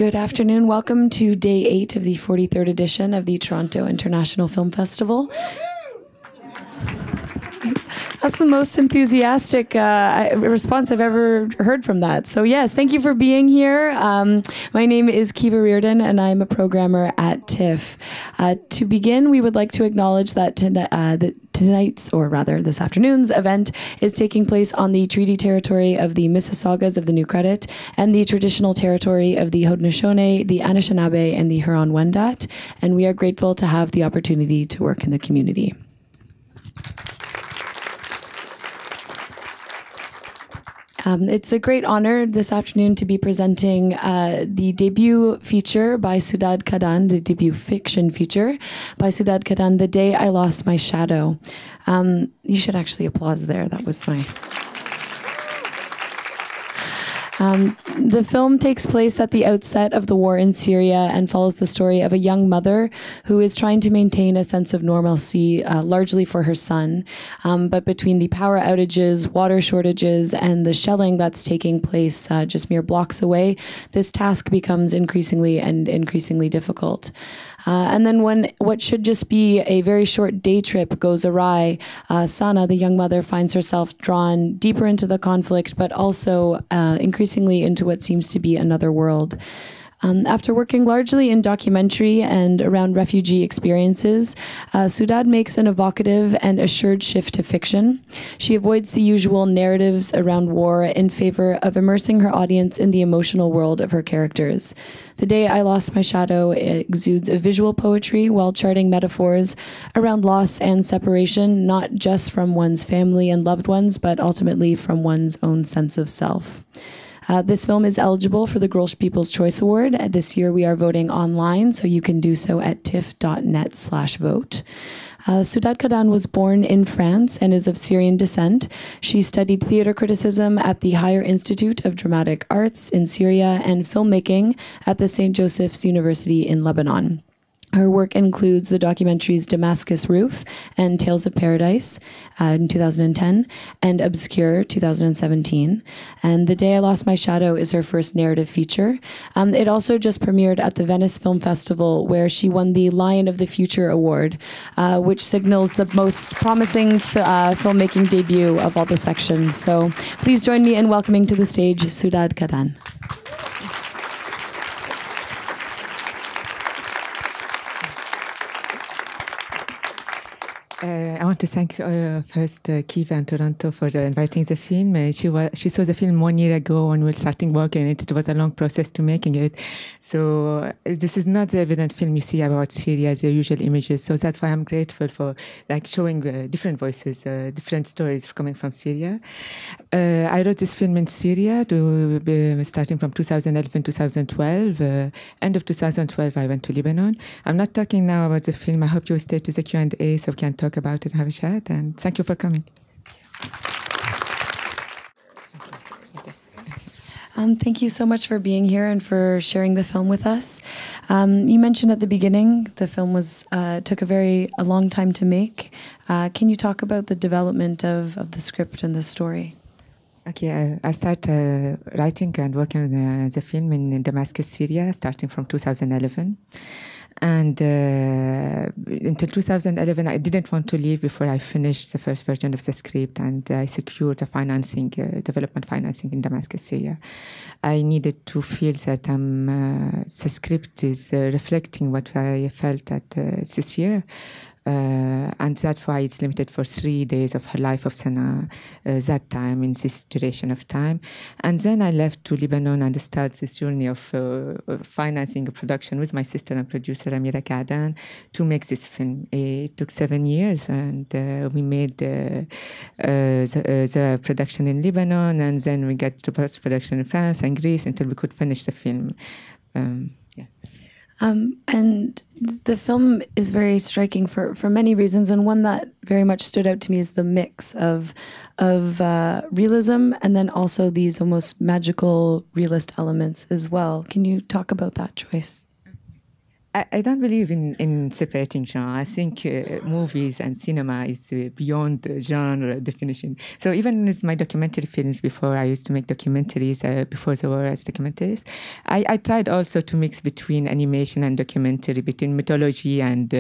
Good afternoon. Welcome to day 8 of the 43rd edition of the Toronto International Film Festival. That's the most enthusiastic response I've ever heard from that. So yes, thank you for being here. My name is Kiva Reardon, and I'm a programmer at TIFF. To begin, we would like to acknowledge that tonight's, or rather this afternoon's, event is taking place on the treaty territory of the Mississaugas of the New Credit and the traditional territory of the Haudenosaunee, the Anishinaabe, and the Huron-Wendat, and we are grateful to have the opportunity to work in the community. It's a great honor this afternoon to be presenting the debut feature by Soudade Kaadan, the debut fiction feature by Soudade Kaadan, The Day I Lost My Shadow. You should actually applause there. That was my... The film takes place at the outset of the war in Syria and follows the story of a young mother who is trying to maintain a sense of normalcy, largely for her son. But between the power outages, water shortages, and the shelling that's taking place just mere blocks away, this task becomes increasingly difficult. And then when what should just be a very short day trip goes awry, Sana, the young mother, finds herself drawn deeper into the conflict, but also increasingly into what seems to be another world. After working largely in documentary and around refugee experiences, Soudade makes an evocative and assured shift to fiction. She avoids the usual narratives around war in favor of immersing her audience in the emotional world of her characters. The Day I Lost My Shadow exudes a visual poetry while charting metaphors around loss and separation, not just from one's family and loved ones, but ultimately from one's own sense of self. This film is eligible for the Gulch People's Choice Award. This year we are voting online, so you can do so at tiff.net/vote. Soudade Kaadan was born in France and is of Syrian descent. She studied theater criticism at the Higher Institute of Dramatic Arts in Syria and filmmaking at the St. Joseph's University in Lebanon. Her work includes the documentaries Damascus Roof and Tales of Paradise in 2010 and Obscure 2017. And The Day I Lost My Shadow is her first narrative feature. It also just premiered at the Venice Film Festival, where she won the Lion of the Future Award, which signals the most promising filmmaking debut of all the sections. So please join me in welcoming to the stage Soudade Kaadan. I want to thank first Kiva and Toronto for inviting the film. She saw the film 1 year ago when we were starting working on it. It was a long process to making it. So this is not the evident film you see about Syria, the usual images. So that's why I'm grateful for showing different voices, different stories coming from Syria. I wrote this film in Syria starting from 2011, 2012. End of 2012, I went to Lebanon. I'm not talking now about the film. I hope you will stay to the Q&A so we can talk about it, have a chat, and thank you for coming. Thank you so much for being here and for sharing the film with us. You mentioned at the beginning the film took a long time to make. Can you talk about the development of the script and the story? Okay, I started writing and working on the film in Damascus, Syria, starting from 2011. And until 2011, I didn't want to leave before I finished the first version of the script, and I secured the financing, development financing in Damascus, Syria. I needed to feel that the script is reflecting what I felt at this year. And that's why it's limited for 3 days of her life of Sana that time, in this duration of time. And then I left to Lebanon and started this journey of financing a production with my sister and producer Soudade Kaadan to make this film. It took 7 years, and we made the production in Lebanon, and then we got to post-production in France and Greece until we could finish the film. Yeah. And the film is very striking for many reasons, and one that very much stood out to me is the mix of realism and then also these almost magical realist elements as well. Can you talk about that choice? I don't believe in separating genre. I think movies and cinema is beyond the genre definition. So even with my documentary films before, I used to make documentaries before the war as documentaries. I tried also to mix between animation and documentary, between mythology and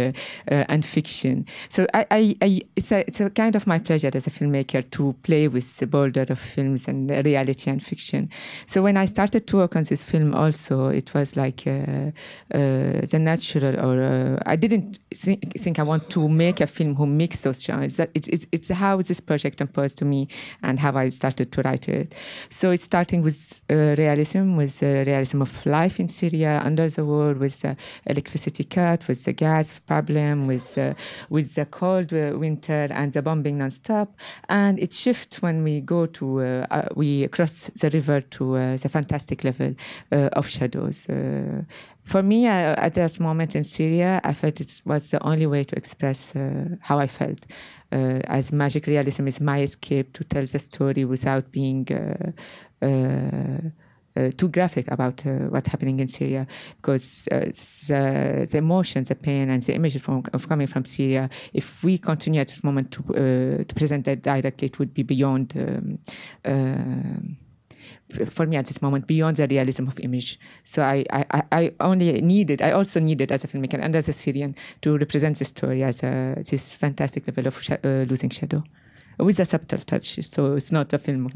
fiction. So it's a kind of my pleasure as a filmmaker to play with the border of films and reality and fiction. So when I started to work on this film also, it was like the natural, or I didn't think I want to make a film who mix those genres. It's how this project imposed to me and how I started to write it. So it's starting with realism of life in Syria under the war, with the electricity cut, with the gas problem, with the cold winter and the bombing nonstop. And it shifts when we go to we cross the river to the fantastic level of shadows. For me, at this moment in Syria, I felt it was the only way to express how I felt. As magic realism is my escape to tell the story without being too graphic about what's happening in Syria, because the emotions, the pain, and the images of coming from Syria, if we continue at this moment to present that directly, it would be beyond. For me at this moment, beyond the realism of image. So I also needed as a filmmaker and as a Syrian to represent the story as this fantastic level of losing shadow with a subtle touch. So it's not a film.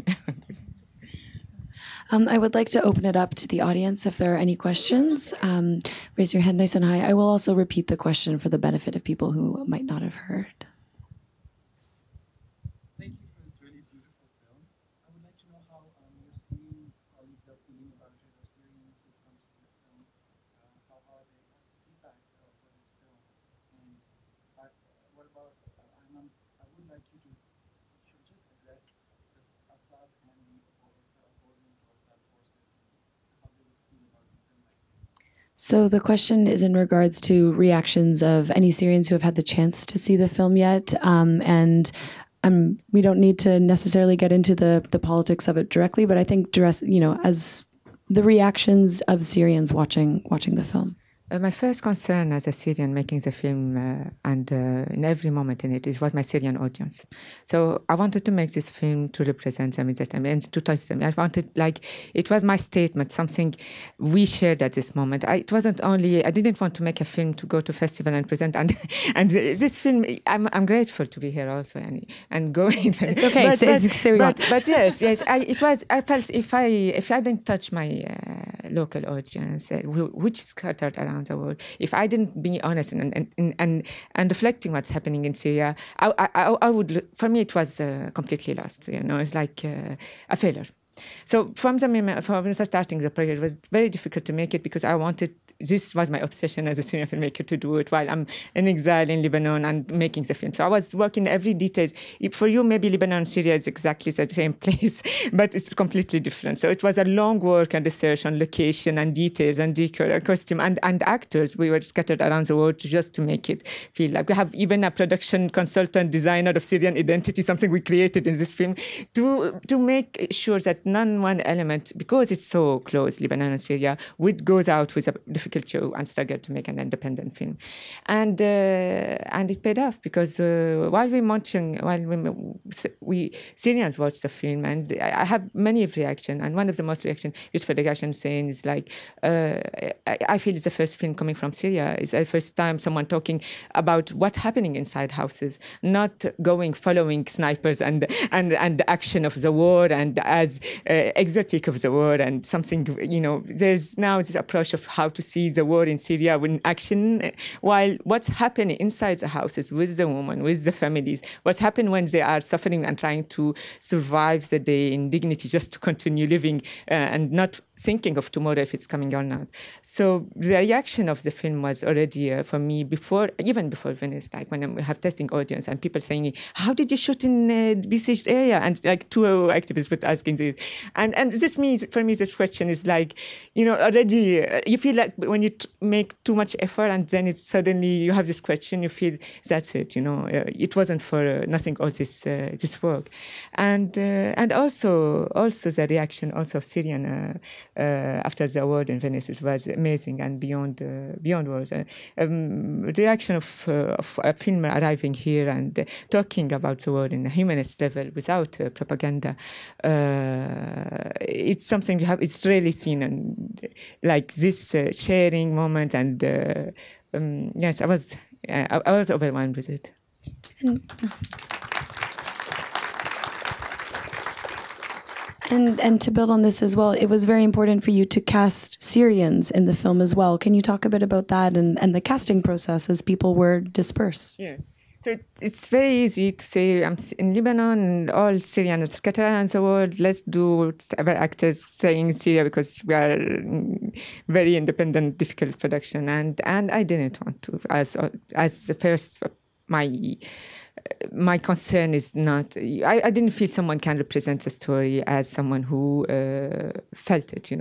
I would like to open it up to the audience if there are any questions. Raise your hand nice and high. I will also repeat the question for the benefit of people who might not have heard. So the question is in regards to reactions of any Syrians who have had the chance to see the film yet, and we don't need to necessarily get into the politics of it directly, but I think as the reactions of Syrians watching the film. My first concern as a Syrian making the film and in every moment in it was my Syrian audience. So I wanted to make this film to represent them at that time and to touch them. I wanted, it was my statement, something we shared at this moment. I didn't want to make a film to go to festival and present. And this film, I'm grateful to be here also and going. It's okay. But yes, I felt if I didn't touch my local audience, which scattered around the world, if I didn't be honest and reflecting what's happening in Syria, I would. For me, it was completely lost. It's like a failure. So from starting the project, it was very difficult to make it because I wanted. This was my obsession as a Syrian filmmaker to do it while I'm in exile in Lebanon and making the film. So I was working every detail. For you, maybe Lebanon and Syria is exactly the same place, but it's completely different. So it was a long work and research on location and details and decor and costume and actors. We were scattered around the world just to make it feel like we have even a production consultant designer of Syrian identity, something we created in this film to make sure that one element, because it's so close, Lebanon and Syria, goes out with a difficult show and struggle to make an independent film, and it paid off because while we Syrians watched the film, and I have many reactions, and one of the most beautiful reactions saying is like, I feel it's the first film coming from Syria. It's the first time someone talking about what's happening inside houses, not following snipers and the action of the war and as exotic of the war and something, there's now this approach of how to see the war in Syria in action, while what's happening inside the houses with the women, with the families, what's happened when they are suffering and trying to survive the day in dignity just to continue living and not thinking of tomorrow if it's coming or not. So the reaction of the film was already for me even before Venice, like when I have testing audience and people saying, how did you shoot in a besieged area? And like two activists were asking this. And this means, for me, this question is like, already you feel like when you make too much effort and then it's suddenly you have this question, you feel that's it, it wasn't for nothing, all this work. And also the reaction also of Syrian after the award in Venice was amazing and beyond words. The reaction of a film arriving here and talking about the world in a humanist level without propaganda, it's something it's rarely seen, and like this sharing moment. And yes, I was overwhelmed with it. And to build on this as well, it was very important for you to cast Syrians in the film as well. Can you talk a bit about that and the casting process as people were dispersed? Yeah. So it's very easy to say I'm in Lebanon and all Syrians scattered around the world. Let's do our actors staying in Syria because we are very independent, difficult production. And I didn't want to. As the first, my concern is not, I didn't feel someone can represent the story as someone who felt it,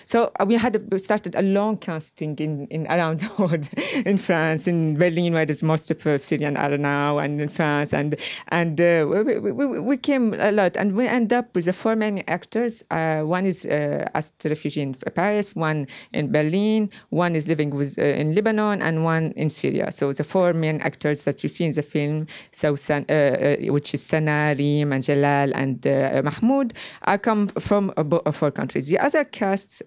So we started a long casting in around the world, in France, in Berlin, where there's most of Syrian are now, and in France, and we came a lot, and we end up with the 4 main actors. One is as a refugee in Paris, one in Berlin, one is living in Lebanon, and one in Syria. So the 4 main actors that you see in the film, which is Sana, Reem, and Jalal, and Mahmoud, are come from 4 countries. The other casts,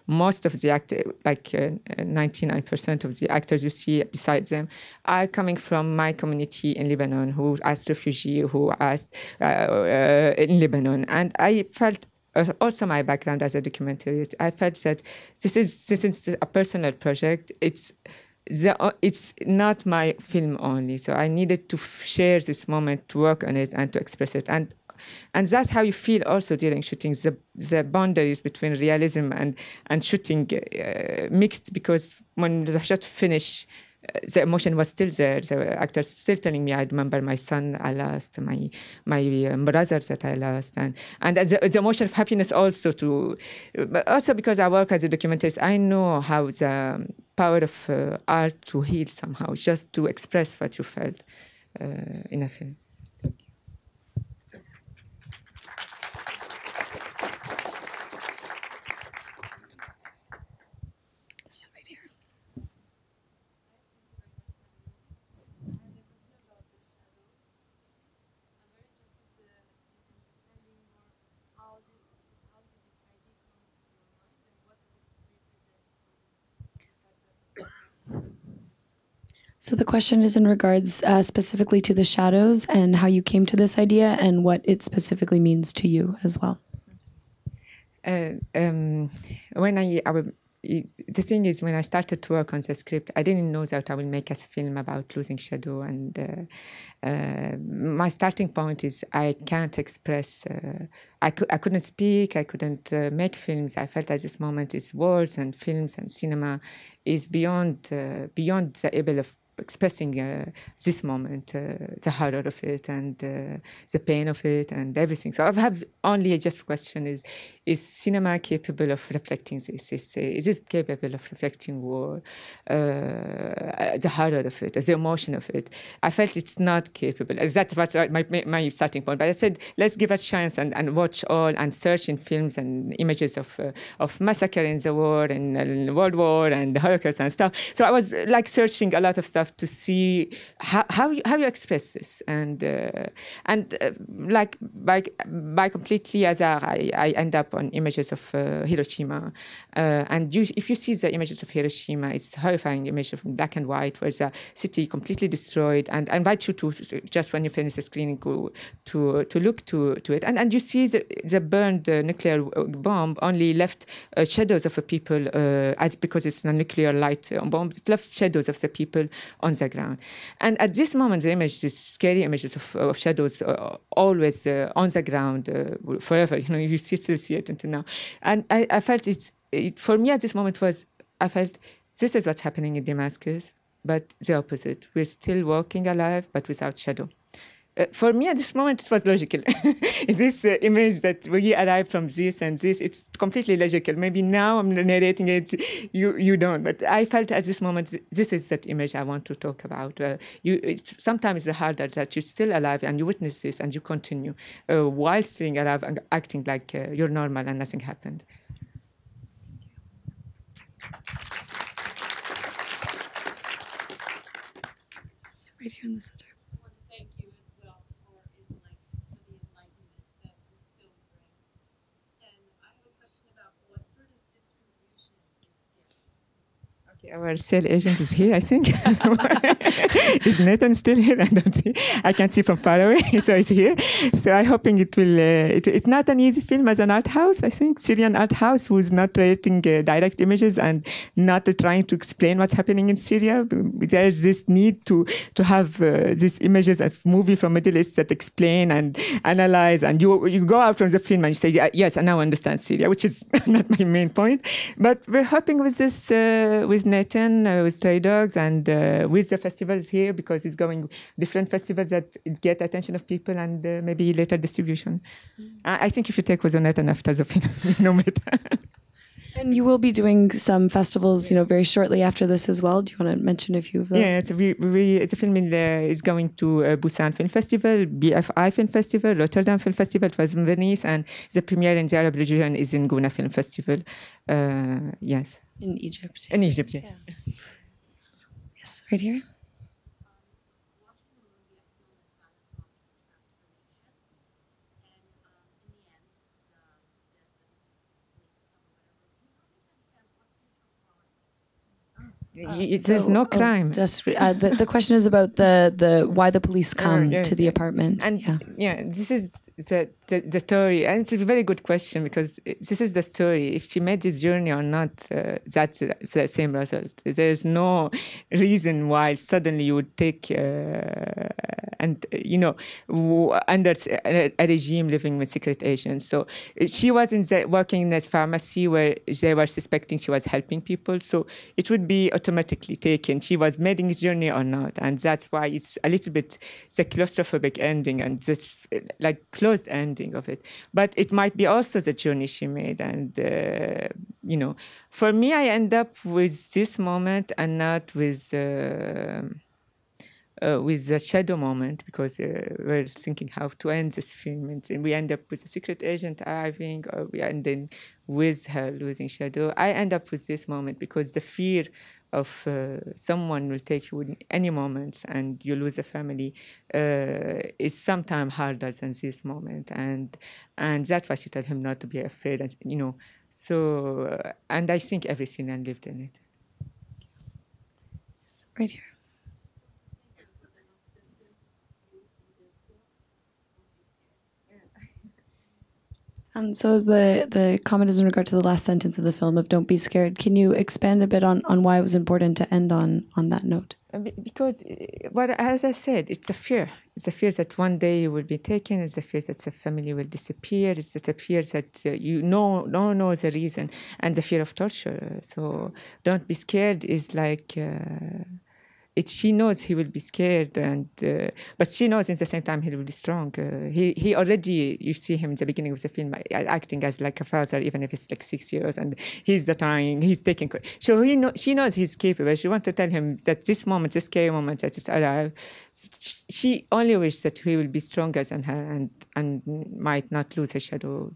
most of the actors, like 99% of the actors you see besides them, are coming from my community in Lebanon, who asked refugee, who asked in Lebanon. And I felt, also my background as a documentarian, I felt that this is a personal project. It's not my film only, so I needed to share this moment, to work on it, and to express it, and that's how you feel also during shooting. The boundaries between realism and shooting mixed, because when the shot finished, the emotion was still there. The actors still telling me, I remember my son I lost, my brother that I lost, and the emotion of happiness also but also because I work as a documentarist, I know how the power of art to heal somehow, just to express what you felt in a film. So the question is in regards specifically to the shadows and how you came to this idea and what it specifically means to you as well. The thing is, when I started to work on the script, I didn't know that I will make a film about losing shadow. And my starting point is I can't express, I couldn't speak, I couldn't make films. I felt at this moment is words and films and cinema is beyond the able of expressing this moment, the horror of it, and the pain of it, and everything. So I have only just question is cinema capable of reflecting this? Is it capable of reflecting war, the horror of it, the emotion of it? I felt it's not capable. That's what my starting point. But I said, let's give a chance and watch all and search in films and images of massacre in the war and World War and the Holocaust and stuff. So I was like searching a lot of stuff to see how you express this, and like by completely as I end up on images of Hiroshima, and if you see the images of Hiroshima, it's horrifying image of black and white where the city completely destroyed. And I invite you to just when you finish the screening to look to it, and you see the burned nuclear bomb only left shadows of the people, as because it's a nuclear light bomb, it left shadows of the people on the ground. And at this moment, the image, these scary images of shadows always on the ground forever. You still see it until now. And I felt for me at this moment I felt this is what's happening in Damascus, but the opposite. We're still walking alive, but without shadow. For me, at this moment, it was logical. This image that we arrived from this and this, it's completely logical. Maybe now I'm narrating it, you don't. But I felt at this moment, this is that image I want to talk about. Sometimes it's harder that you're still alive and you witness this and you continue while staying alive and acting like you're normal and nothing happened. It's right here in the center. Our sales agent is here, I think. Is Nathan still here? I don't see. I can see from far away, so he's here. So I'm hoping it will. It's not an easy film as an art house. I think Syrian art house who's not creating direct images and not trying to explain what's happening in Syria. There's this need to have these images of movie from Middle East that explain and analyze, and you go out from the film and you say, yes, I now understand Syria, which is not my main point. But we're hoping with this with Nathan, with Stray Dogs, and with the festivals here, because he's going different festivals that get attention of people and maybe later distribution. I think if you take with Nathan after the film, you know it. And you will be doing some festivals, very shortly after this as well. Do you want to mention a few of them? Yeah, it's a film is going to Busan Film Festival, BFI Film Festival, Rotterdam Film Festival, it was in Venice, and the premiere in the Arab region is in Guna Film Festival. Yes. In Egypt. In Egypt, yes. Yeah. Yes, right here. There's no crime. Just the question is about the why the police come yes, to the apartment. And this is the story, and it's a very good question, because this is the story. If she made this journey or not, that's the same result. There's no reason why suddenly you would take under a regime living with secret agents. So she was working in a pharmacy where they were suspecting she was helping people. So it would be automatically taken. She was making a journey or not, and that's why it's a little bit the claustrophobic ending and this like closed ending of it. But it might be also the journey she made, and for me, I end up with this moment and not with the shadow moment, because we're thinking how to end this film, and we end up with a secret agent arriving, or we end in with her losing shadow. I end up with this moment because the fear of someone will take you in any moment and you lose a family is sometimes harder than this moment, and that's why she told him not to be afraid, and so and I think every Syrian lived in it. Right here. So as the comment is in regard to the last sentence of the film of "Don't be scared." Can you expand a bit on why it was important to end on that note? Because, as I said, it's a fear. It's a fear that one day you will be taken. It's a fear that the family will disappear. It's a fear that no one knows the reason, and the fear of torture. So don't be scared is like. She knows he will be scared, but she knows at the same time he will be strong. He already, you see him in the beginning of the film acting as like a father, even if it's like 6 years, and he's taking. So she knows he's capable. She wants to tell him that this moment, this scary moment that is arrived, she only wishes that he will be stronger than her and might not lose his shadow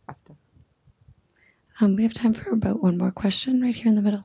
after. We have time for about one more question right here in the middle.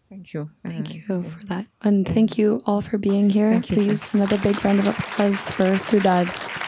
Thank you. Thank you for that. And thank you all for being here. Please, another big round of applause for Soudade.